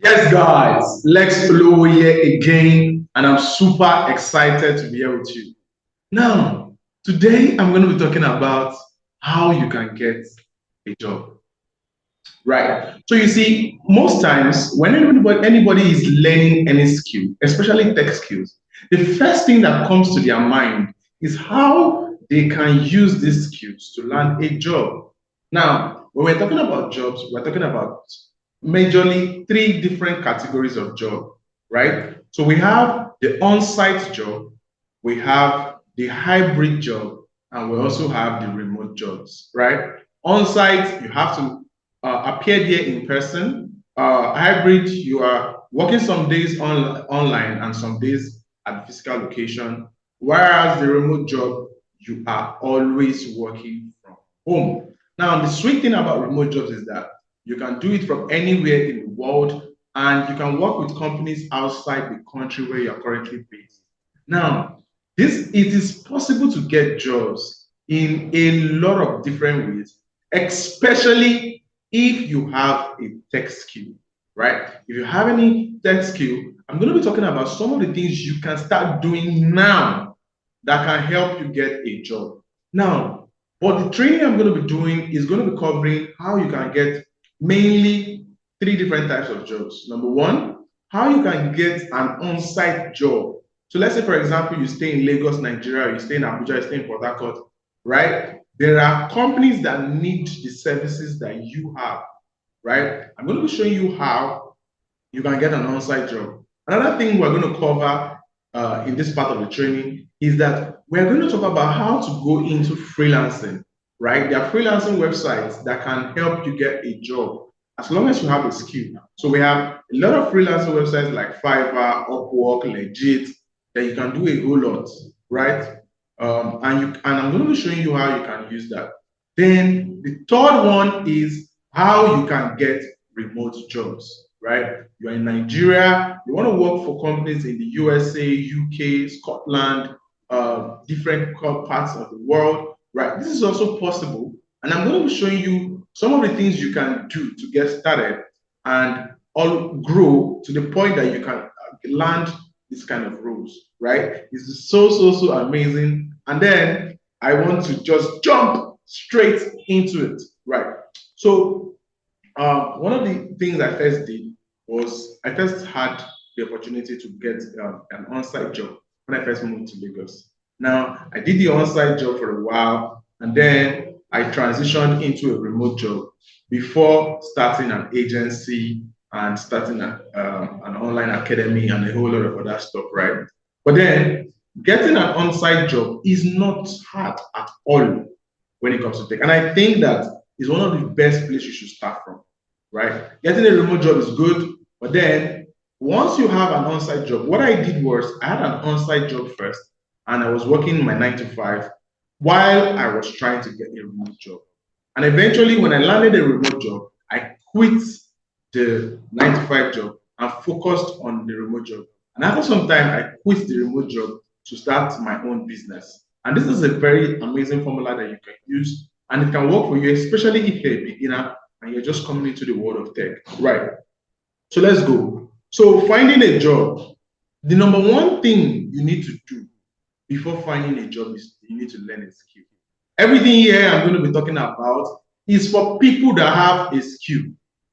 Yes, guys, Lex Flow here again, and I'm super excited to be here with you. Now, today I'm going to be talking about how you can get a job. Right. So you see, most times when anybody is learning any skill, especially tech skills, the first thing that comes to their mind is how they can use these skills to land a job. Now, when we're talking about jobs, we're talking about majorly three different categories of job, right? So we have the on-site job, we have the hybrid job, and we also have the remote jobs, right? On-site, you have to appear there in person. Hybrid, you are working some days online and some days at the physical location. Whereas the remote job, you are always working from home. Now, the sweet thing about remote jobs is that you can do it from anywhere in the world and you can work with companies outside the country where you're currently based. Now, it is possible to get jobs in a lot of different ways, especially if you have a tech skill, right? If you have any tech skill, I'm going to be talking about some of the things you can start doing now that can help you get a job. Now, but the training I'm going to be doing is going to be covering how you can get mainly three different types of jobs. Number one, how you can get an on-site job. So let's say, for example, you stay in Lagos, Nigeria, you stay in Abuja, you stay in Port Harcourt, right? There are companies that need the services that you have, right? I'm going to be showing you how you can get an on-site job. Another thing we're going to cover in this part of the training is that we're going to talk about how to go into freelancing, right? There are freelancing websites that can help you get a job as long as you have a skill. So we have a lot of freelancing websites like Fiverr, Upwork, Legit, that you can do a whole lot, right? And I'm going to be showing you how you can use that. Then the third one is how you can get remote jobs, right? You're in Nigeria, you want to work for companies in the USA, UK, Scotland, different parts of the world, right? This is also possible. And I'm going to be showing you some of the things you can do to get started and all grow to the point that you can land this kind of roles, right? It's so amazing. And then I want to just jump straight into it, right? So one of the things I first did was I first had the opportunity to get an on-site job when I first moved to Lagos. Now, I did the on-site job for a while, and then I transitioned into a remote job before starting an agency and starting an online academy and a whole lot of other stuff, right? But then getting an on-site job is not hard at all when it comes to tech. And I think that is one of the best places you should start from, right? Getting a remote job is good, but then once you have an on-site job, what I did was I had an on-site job first, and I was working my 9 to 5 while I was trying to get a remote job. And eventually, when I landed a remote job, I quit the 9 to 5 job and focused on the remote job. And after some time, I quit the remote job to start my own business. And this is a very amazing formula that you can use, and it can work for you, especially if you're a beginner and you're just coming into the world of tech. Right. So let's go. So finding a job, the number one thing you need to do before finding a job is you need to learn a skill. Everything here I'm going to be talking about is for people that have a skill,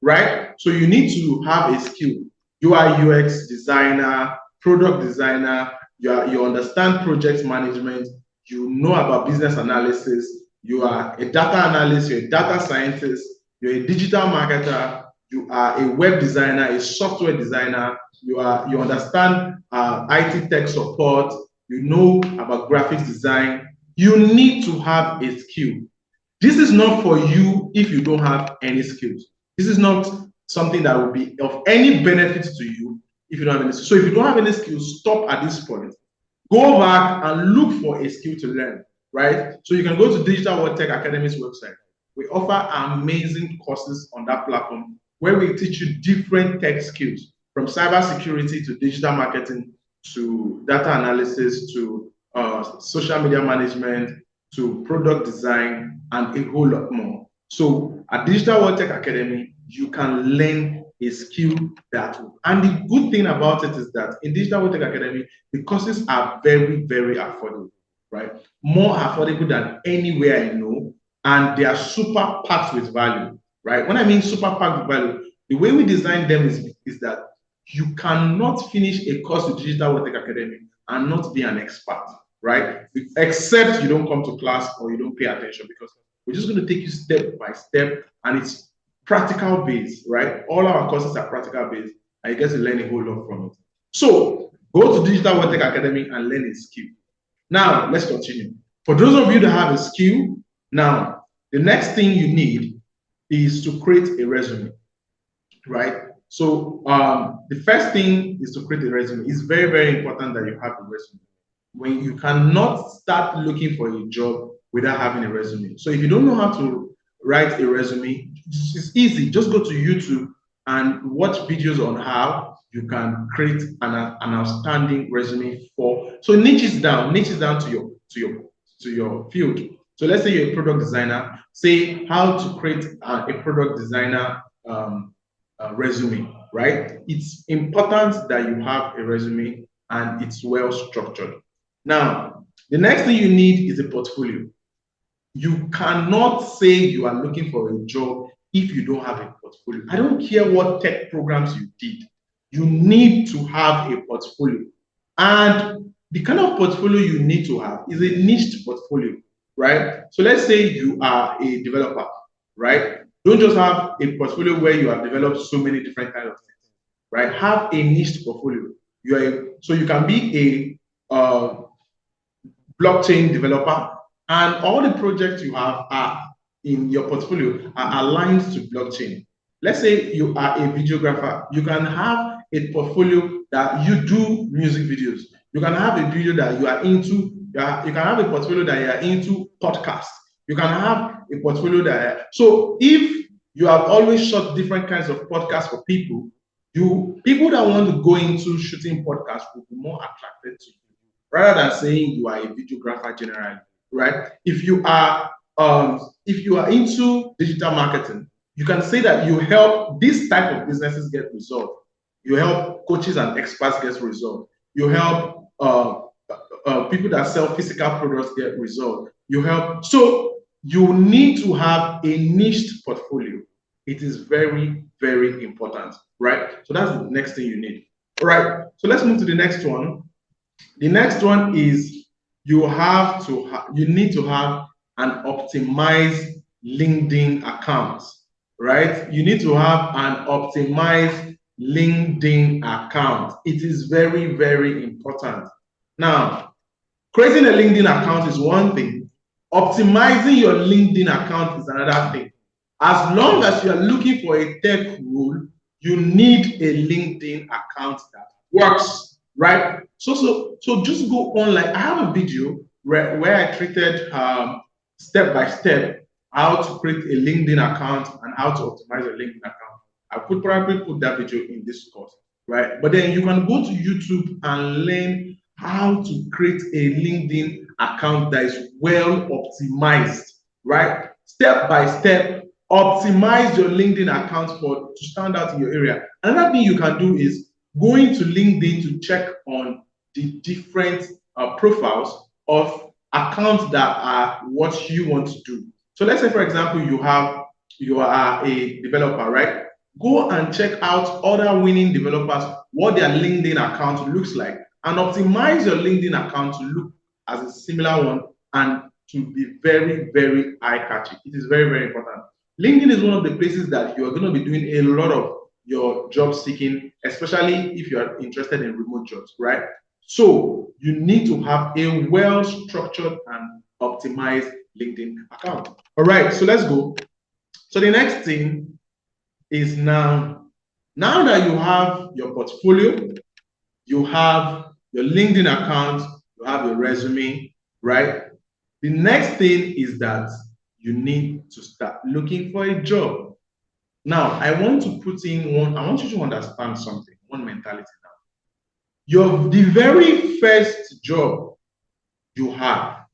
right? So you need to have a skill. UI UX designer, product designer, you understand project management, you know about business analysis, you are a data analyst, you're a data scientist, you're a digital marketer, you are a web designer, a software designer, you understand IT tech support, you know about graphics design. You need to have a skill. This is not for you if you don't have any skills. This is not something that will be of any benefit to you if you don't have any skills. So if you don't have any skills, stop at this point. Go back and look for a skill to learn, right? So you can go to Digital World Tech Academy's website. We offer amazing courses on that platform where we teach you different tech skills from cybersecurity to digital marketing to data analysis to social media management to product design and a whole lot more. So at Digital World Tech Academy, you can learn a skill that will. And the good thing about it is that in Digital World Tech Academy, the courses are very, very affordable, right? More affordable than anywhere I know, and they are super packed with value, right? When I mean super packed with value, the way we design them is that you cannot finish a course with Digital World Tech Academy and not be an expert, right? Except you don't come to class or you don't pay attention, because we're just going to take you step by step, and it's practical based, right? All our courses are practical based, and you get to learn a whole lot from it. So go to Digital World Tech Academy and learn a skill. Now let's continue. For those of you that have a skill, now the next thing you need is to create a resume, right? So the first thing is to create a resume. It's very, very important that you have a resume. When you cannot start looking for a job without having a resume. So if you don't know how to write a resume, it's easy. Just go to YouTube and watch videos on how you can create an outstanding resume for. So niche is down to your field. So let's say you're a product designer. Say how to create a product designer resume, right? It's important that you have a resume and it's well structured. Now, the next thing you need is a portfolio. You cannot say you are looking for a job if you don't have a portfolio. I don't care what tech programs you did. You need to have a portfolio. And the kind of portfolio you need to have is a niche portfolio, right? So let's say you are a developer, right? Don't just have a portfolio where you have developed so many different kinds of things, right? Have a niche portfolio. So you can be a blockchain developer, and all the projects you have are in your portfolio are aligned to blockchain. Let's say you are a videographer. You can have a portfolio that you do music videos. You can have a video that you are into. You can have a portfolio that you are into podcasts. You can have a portfolio that. So if you have always shot different kinds of podcasts for people, people that want to go into shooting podcasts will be more attracted to you, rather than saying you are a videographer generally, right? If you are into digital marketing, you can say that you help this type of businesses get resolved. You help coaches and experts get resolved. You help people that sell physical products get resolved. You help. So you need to have a niche portfolio. It is very, very important, right? So that's the next thing you need. All right. So let's move to the next one. The next one is you need to have an optimized LinkedIn account, right? You need to have an optimized LinkedIn account. It is very, very important. Now, creating a LinkedIn account is one thing. Optimizing your LinkedIn account is another thing. As long as you are looking for a tech role, you need a LinkedIn account that works, right? So just go online. I have a video where I treated step by step how to create a LinkedIn account and how to optimize your LinkedIn account. I could probably put that video in this course, right? But then you can go to YouTube and learn how to create a LinkedIn account that is well optimized, right? Step by step, optimize your LinkedIn account to stand out in your area. Another thing you can do is going to LinkedIn to check on the different profiles of accounts that are what you want to do. So let's say, for example, you are a developer, right? Go and check out other winning developers, what their LinkedIn account looks like, and optimize your LinkedIn account to look as a similar one and to be very, very eye-catching. It is very, very important. LinkedIn is one of the places that you are going to be doing a lot of your job seeking, especially if you are interested in remote jobs, right? So you need to have a well-structured and optimized LinkedIn account. All right, so let's go. So the next thing is now that you have your portfolio, you have your LinkedIn account, you have your resume, right? The next thing is that you need to start looking for a job. Now, I want you to understand something, one mentality now. The very first job you have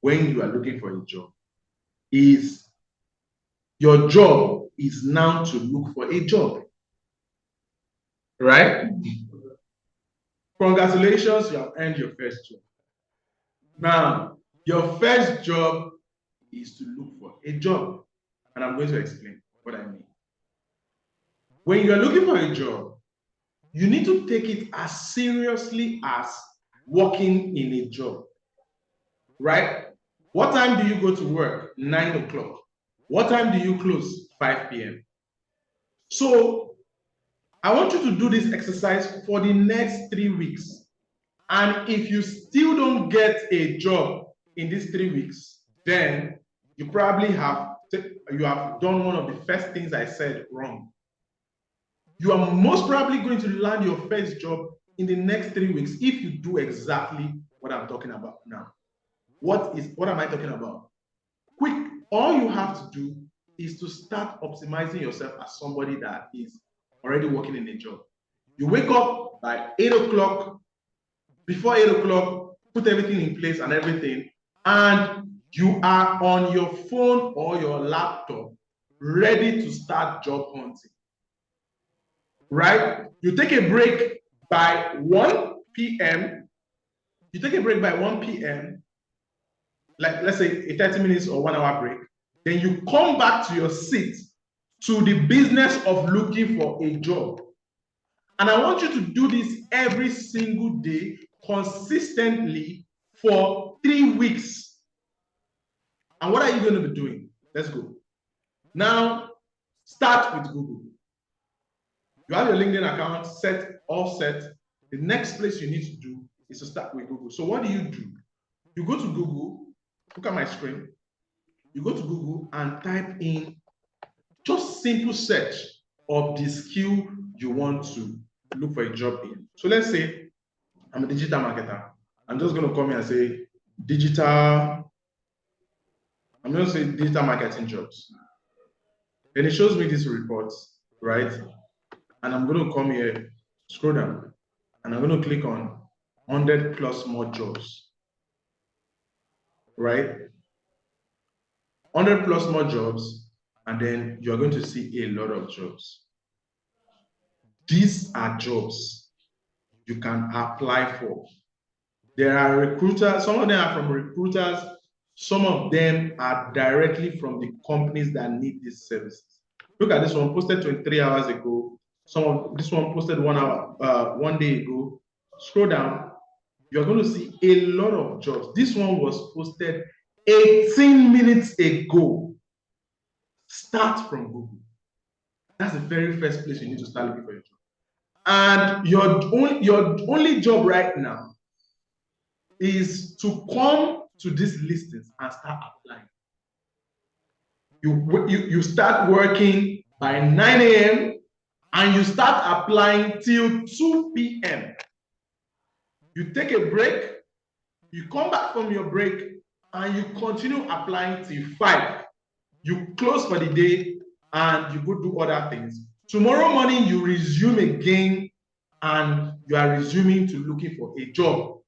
when you are looking for a job is your job is now to look for a job. right? Congratulations, you have earned your first job. Now, your first job is to look for a job. And I'm going to explain what I mean. When you're looking for a job, you need to take it as seriously as working in a job, right? What time do you go to work? 9 o'clock. What time do you close? 5 p.m. So I want you to do this exercise for the next 3 weeks. And if you still don't get a job in these 3 weeks, then you probably have done one of the first things I said wrong. You are most probably going to land your first job in the next 3 weeks if you do exactly what I'm talking about now. What am I talking about? Quick, all you have to do is to start optimizing yourself as somebody that is already working in a job. You wake up by 8 o'clock, before 8 o'clock, put everything in place and everything, and you are on your phone or your laptop ready to start job hunting. Right? You take a break by 1 p.m. You take a break by 1 p.m., like let's say a 30 minutes or 1 hour break. Then you come back to your seat to the business of looking for a job. And I want you to do this every single day consistently for 3 weeks. And what are you going to be doing? Let's go. Now, start with Google. You have your LinkedIn account all set. The next place you need to do is to start with Google. So what do? You go to Google, look at my screen. You go to Google and type in just simple search of the skill you want to look for a job in. So let's say I'm a digital marketer. I'm just going to come here and say digital marketing jobs. Then it shows me this report, right? And I'm going to come here, scroll down, and I'm going to click on 100 plus more jobs, right? 100 plus more jobs, and then you're going to see a lot of jobs. These are jobs you can apply for. There are recruiters, some of them are from recruiters, some of them are directly from the companies that need these services. Look at this one, posted 23 hours ago. This one posted 1 hour, 1 day ago. Scroll down, you're going to see a lot of jobs. This one was posted 18 minutes ago. Start from Google. That's the very first place you need to start looking for a job. And your only job right now is to come to these listings and start applying. You start working by 9 a.m. and you start applying till 2 p.m. You take a break, you come back from your break, and you continue applying till 5. You close for the day and you go do other things. Tomorrow morning, you resume again and you are resuming to looking for a job.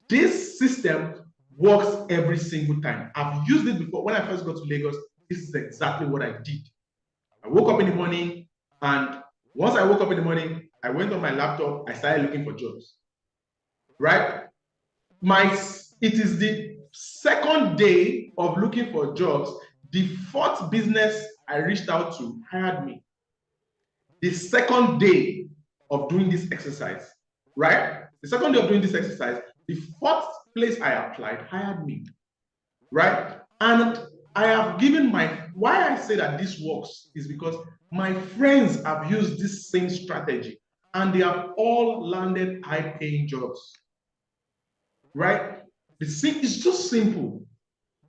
This system works every single time. I've used it before. When I first got to Lagos, this is exactly what I did. I woke up in the morning, and once I woke up in the morning, I went on my laptop, I started looking for jobs. Right? It is the second day of looking for jobs. The fourth business I reached out to hired me. The second day of doing this exercise, right? The second day of doing this exercise, the fourth place I applied hired me, right? And I have given why I say that this works is because my friends have used this same strategy and they have all landed high-paying jobs, right? It's just simple.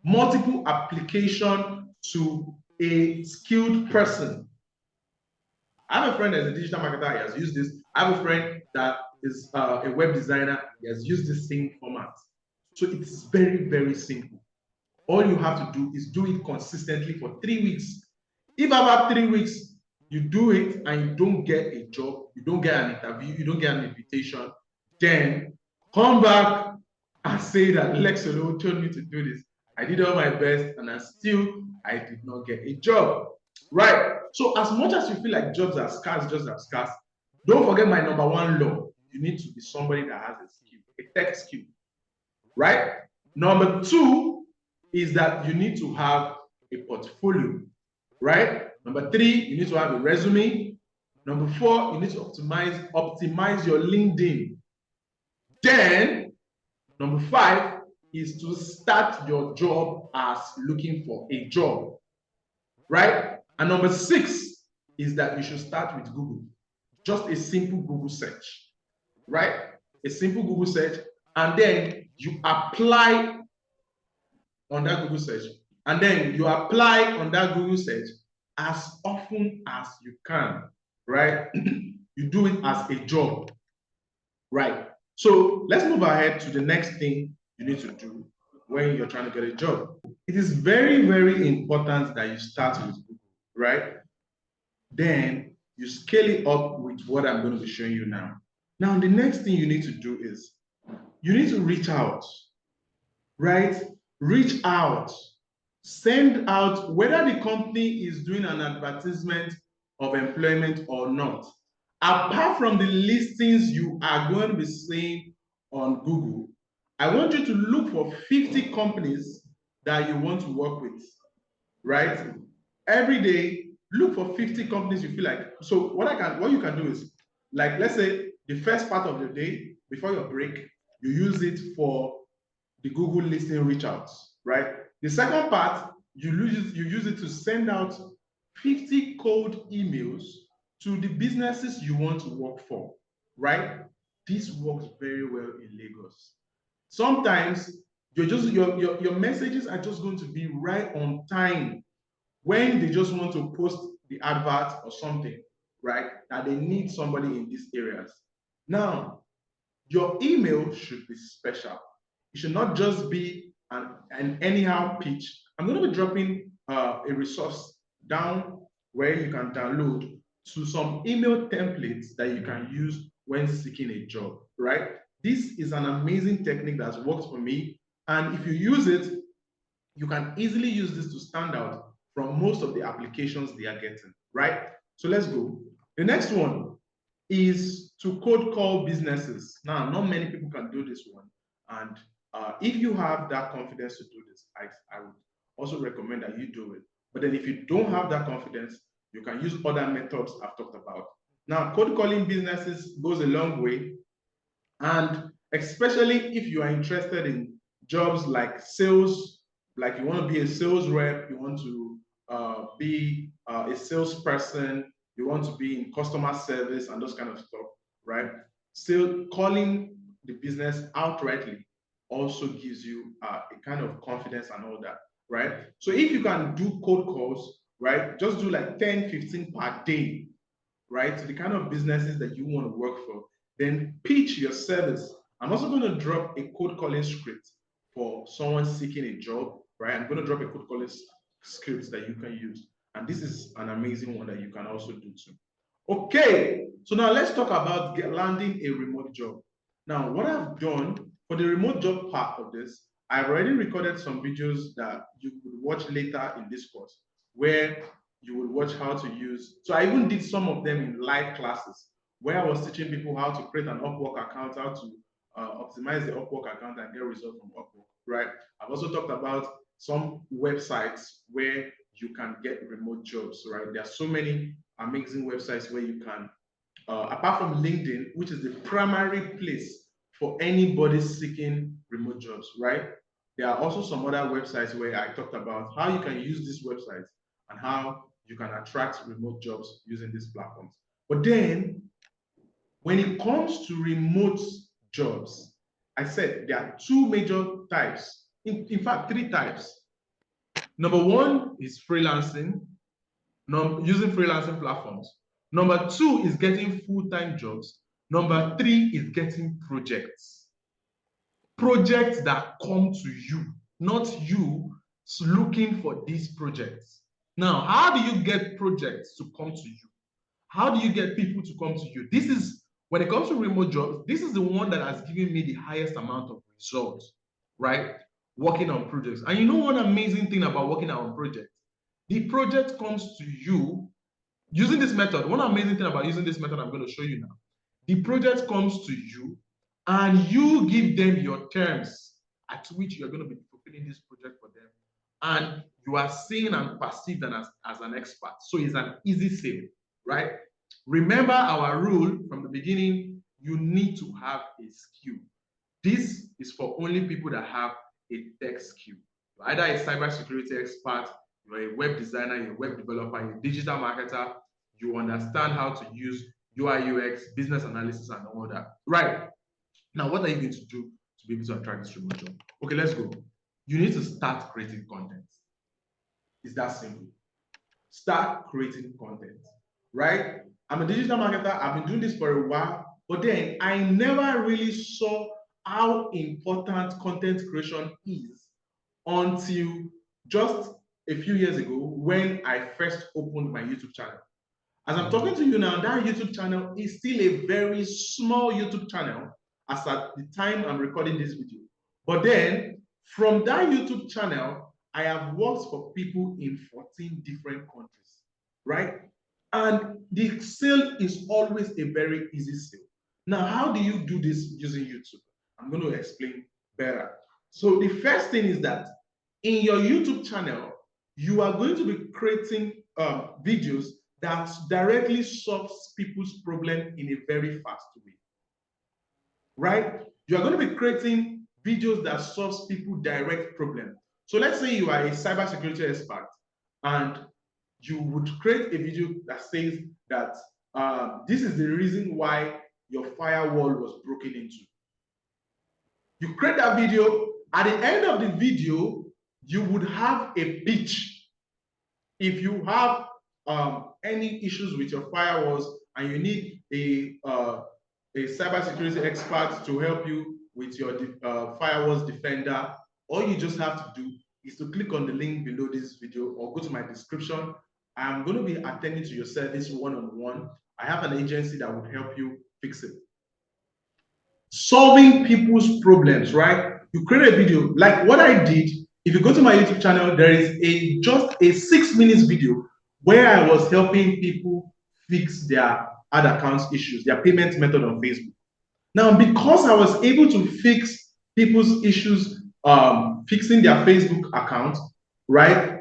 Multiple application to a skilled person. I have a friend that's a digital marketer. He has used this. I have a friend that is a web designer. He has used the same format. So it's very, very simple. All you have to do is do it consistently for 3 weeks. If after 3 weeks you do it and you don't get a job, you don't get an interview, you don't get an invitation, then come back and say that Lex Olo told me to do this. I did all my best and I did not get a job. right? So as much as you feel like jobs are scarce, jobs are scarce, don't forget my number one law. You need to be somebody that has a skill, a tech skill, right? Number two is that you need to have a portfolio, right? Number three, you need to have a resume. Number four, you need to optimize your LinkedIn. Then, number five is to start your job as looking for a job, right? And number six is that you should start with Google. Just a simple Google search, right? A simple Google search, and then you apply on that Google search. And then you apply on that Google search as often as you can, right? You do it as a job, right? So let's move ahead to the next thing you need to do when you're trying to get a job. It is very, very important that you start with Google, right? Then you scale it up with what I'm going to be showing you now. Now, the next thing you need to do is you need to reach out, right? Reach out, send out, whether the company is doing an advertisement of employment or not. Apart from the listings you are going to be seeing on Google, I want you to look for 50 companies that you want to work with, right? Every day, look for 50 companies you feel like. So what you can do is, like, let's say the first part of the day before your break, you use it for the Google listing reach outs, right? The second part, you use it to send out 50 cold emails to the businesses you want to work for, right? This works very well in Lagos. Sometimes your messages are just going to be right on time when they just want to post the advert or something, right? That they need somebody in these areas. Now, your email should be special. It should not just be an anyhow pitch. I'm going to be dropping a resource down where you can download to some email templates that you can use when seeking a job, right? This is an amazing technique that's worked for me. And if you use it, you can easily use this to stand out from most of the applications they are getting, right? So let's go. The next one is to cold call businesses. Now, not many people can do this one. And if you have that confidence to do this, I would also recommend that you do it. But then if you don't have that confidence, you can use other methods I've talked about. Now, cold calling businesses goes a long way. And especially if you are interested in jobs like sales, like you want to be a sales rep, you want to be a salesperson, you want to be in customer service and those kind of stuff, right? Still calling the business outrightly also gives you a kind of confidence and all that, right? So if you can do cold calls, right, just do like 10, 15 per day, right, to the kind of businesses that you want to work for, then pitch your service. I'm also going to drop a cold calling script for someone seeking a job, right? I'm going to drop a cold calling script that you can use. And this is an amazing one that you can also do too. Okay, so now let's talk about landing a remote job. Now, what I've done for the remote job part of this, I've already recorded some videos that you could watch later in this course, where you will watch how to use. So I even did some of them in live classes where I was teaching people how to create an Upwork account, how to optimize the Upwork account and get results from Upwork, right? I've also talked about some websites where you can get remote jobs, right? There are so many amazing websites where you can, apart from LinkedIn, which is the primary place for anybody seeking remote jobs, right? There are also some other websites where I talked about how you can use these websites and how you can attract remote jobs using these platforms. But then, when it comes to remote jobs, I said there are two major types. In fact, three types. Number one is freelancing, using freelancing platforms. Number two is getting full-time jobs. Number three is getting projects. Projects that come to you, not you looking for these projects. Now, how do you get projects to come to you? How do you get people to come to you? This is, when it comes to remote jobs, this is the one that has given me the highest amount of results, right? Working on projects. And you know one amazing thing about working on projects? The project comes to you using this method. One amazing thing about using this method I'm going to show you now. The project comes to you and you give them your terms at which you're going to be fulfilling this project for them. And you are seen and perceived as an expert. So it's an easy sale, right? Remember our rule from the beginning, you need to have a skill. This is for only people that have a tech skill. You're either a cybersecurity expert, you're a web designer, you're a web developer, you're a digital marketer, you understand how to use UI, UX, business analysis, and all that. Right. Now, what are you going to do to be able to attract this remote job? Okay, let's go. You need to start creating content. It's that simple. Start creating content, right? I'm a digital marketer. I've been doing this for a while, but then I never really saw how important content creation is until just a few years ago when I first opened my YouTube channel. As I'm talking to you now, that YouTube channel is still a very small YouTube channel as at the time I'm recording this video. But then from that YouTube channel, I have worked for people in 14 different countries, right? And the sale is always a very easy sale. Now, how do you do this using YouTube? I'm going to explain better. So the first thing is that in your YouTube channel, you are going to be creating videos that directly solves people's problem in a very fast way, right? You are going to be creating videos that solves people direct problem. So let's say you are a cybersecurity expert and you would create a video that says that this is the reason why your firewall was broken into. You create that video. At the end of the video, you would have a pitch. If you have any issues with your firewalls and you need a cybersecurity expert to help you with your firewalls defender, all you just have to do is to click on the link below this video or go to my description. I'm going to be attending to your service one-on-one. I have an agency that would help you fix it. Solving people's problems, right? You create a video like what I did. If you go to my YouTube channel, there is just a 6 minutes video where I was helping people fix their ad accounts issues, their payment method on Facebook. Now, because I was able to fix people's issues, fixing their Facebook account, right?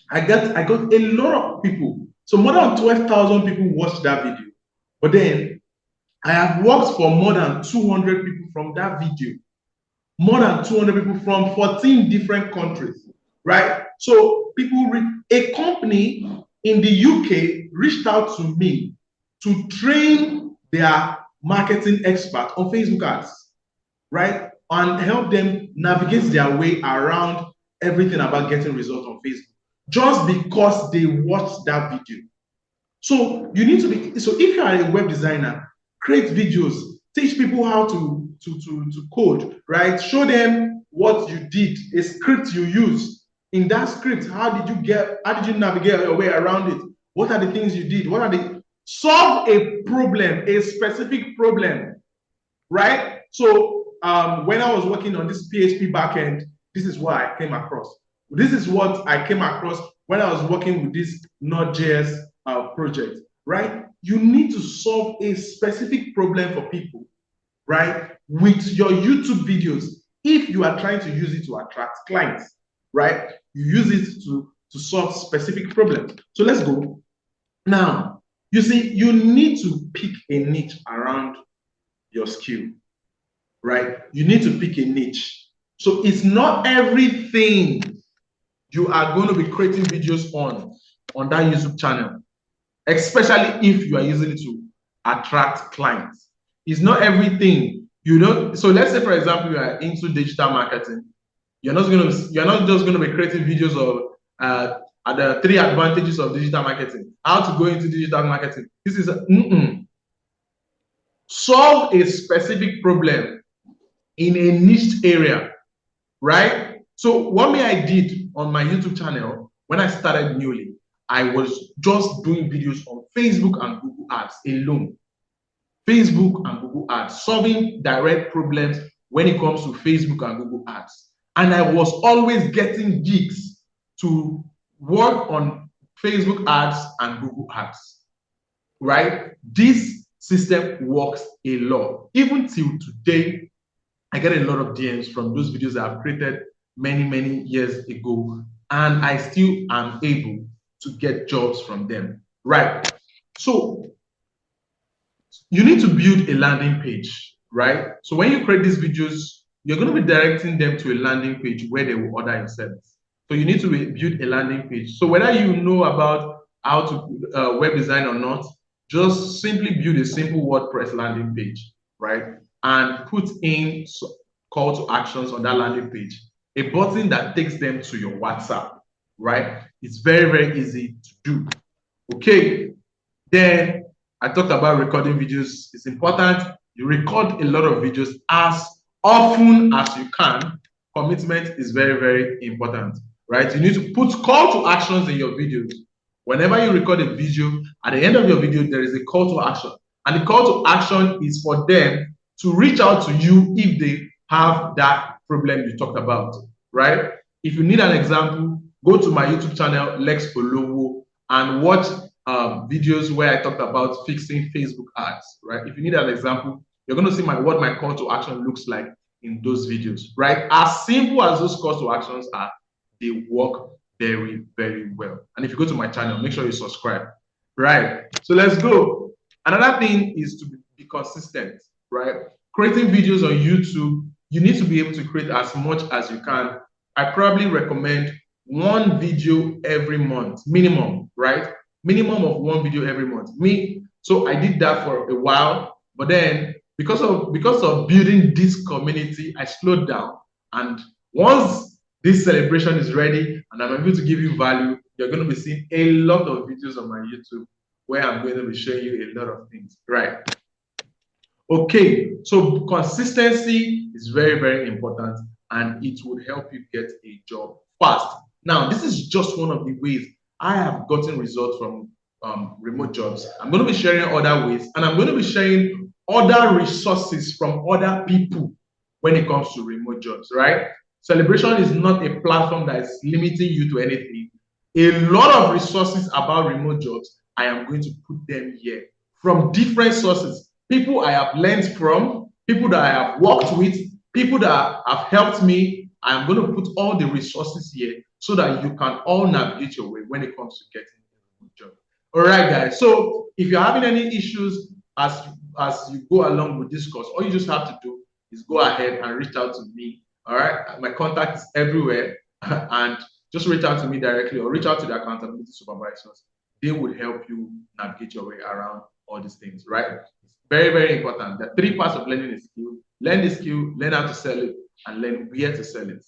I got a lot of people. So more than 12,000 people watched that video. But then I have worked for more than 200 people from that video. More than 200 people from 14 different countries, right? So a company in the UK reached out to me to train their marketing expert on Facebook ads, right? And help them navigate their way around everything about getting results on Facebook, just because they watched that video. So you need to be, so if you are a web designer, create videos, teach people how to code, right? Show them what you did, a script you use. In that script, how did you navigate your way around it? What are the things you did? Solve a problem, a specific problem, right? So when I was working on this PHP backend, this is what I came across. This is what I came across when I was working with this Node.js project, right? You need to solve a specific problem for people, right? With your YouTube videos, if you are trying to use it to attract clients, right? You use it to solve specific problems. So let's go. Now, you see, you need to pick a niche around your skill, right? You need to pick a niche. So it's not everything you are going to be creating videos on that YouTube channel, especially if you are using it to attract clients. It's not everything. So let's say, for example, you are into digital marketing. You're not just going to be creating videos of the 3 advantages of digital marketing, how to go into digital marketing. This is solve a specific problem in a niche area, right? So what I did on my YouTube channel when I started newly, I was just doing videos on Facebook and Google Ads alone. Facebook and Google Ads, solving direct problems when it comes to Facebook and Google Ads. And I was always getting gigs to work on Facebook ads, and Google ads, right? This system works a lot. Even till today, I get a lot of DMs from those videos that I've created many years ago, and I still am able to get jobs from them, right? So you need to build a landing page, right? So when you create these videos, you're going to be directing them to a landing page where they will order your service. So you need to build a landing page. So whether you know about how to web design or not, just simply build a simple WordPress landing page, right? And put in call to actions on that landing page, a button that takes them to your WhatsApp, right? It's very easy to do. Okay, then I talked about recording videos. It's important you record a lot of videos as often as you can. Commitment is very important, right? You need to put call to actions in your videos. Whenever you record a video, at the end of your video, there is a call to action. And the call to action is for them to reach out to you if they have that problem you talked about, right? If you need an example, go to my YouTube channel, Lex Olowo, and watch videos where I talked about fixing Facebook ads, right? If you need an example, you're going to see what my call to action looks like in those videos, right? As simple as those calls to actions are, they work very well. And if you go to my channel, make sure you subscribe, right? So let's go. Another thing is to be consistent, right? Creating videos on YouTube, you need to be able to create as much as you can. I probably recommend one video every month, minimum, right? Minimum of one video every month. So I did that for a while, but then because of building this community, I slowed down. And once this celebration is ready and I'm able to give you value, you're going to be seeing a lot of videos on my YouTube where I'm going to be showing you a lot of things, right? Okay, so consistency is very important, and it would help you get a job fast. Now, this is just one of the ways I have gotten results from remote jobs. I'm going to be sharing other ways, and I'm going to be sharing other resources from other people when it comes to remote jobs, right? Celebration is not a platform that is limiting you to anything. A lot of resources about remote jobs, I am going to put them here from different sources. People I have learned from, people that I have worked with, people that have helped me. I'm going to put all the resources here so that you can all navigate your way when it comes to getting a good job. All right, guys. So if you're having any issues as you go along with this course, all you just have to do is go ahead and reach out to me. All right. My contact is everywhere. And just reach out to me directly or reach out to the accountability supervisors. They will help you navigate your way around all these things, right? It's very important. The 3 parts of learning a skill: learn the skill, learn how to sell it, and learn where to sell it.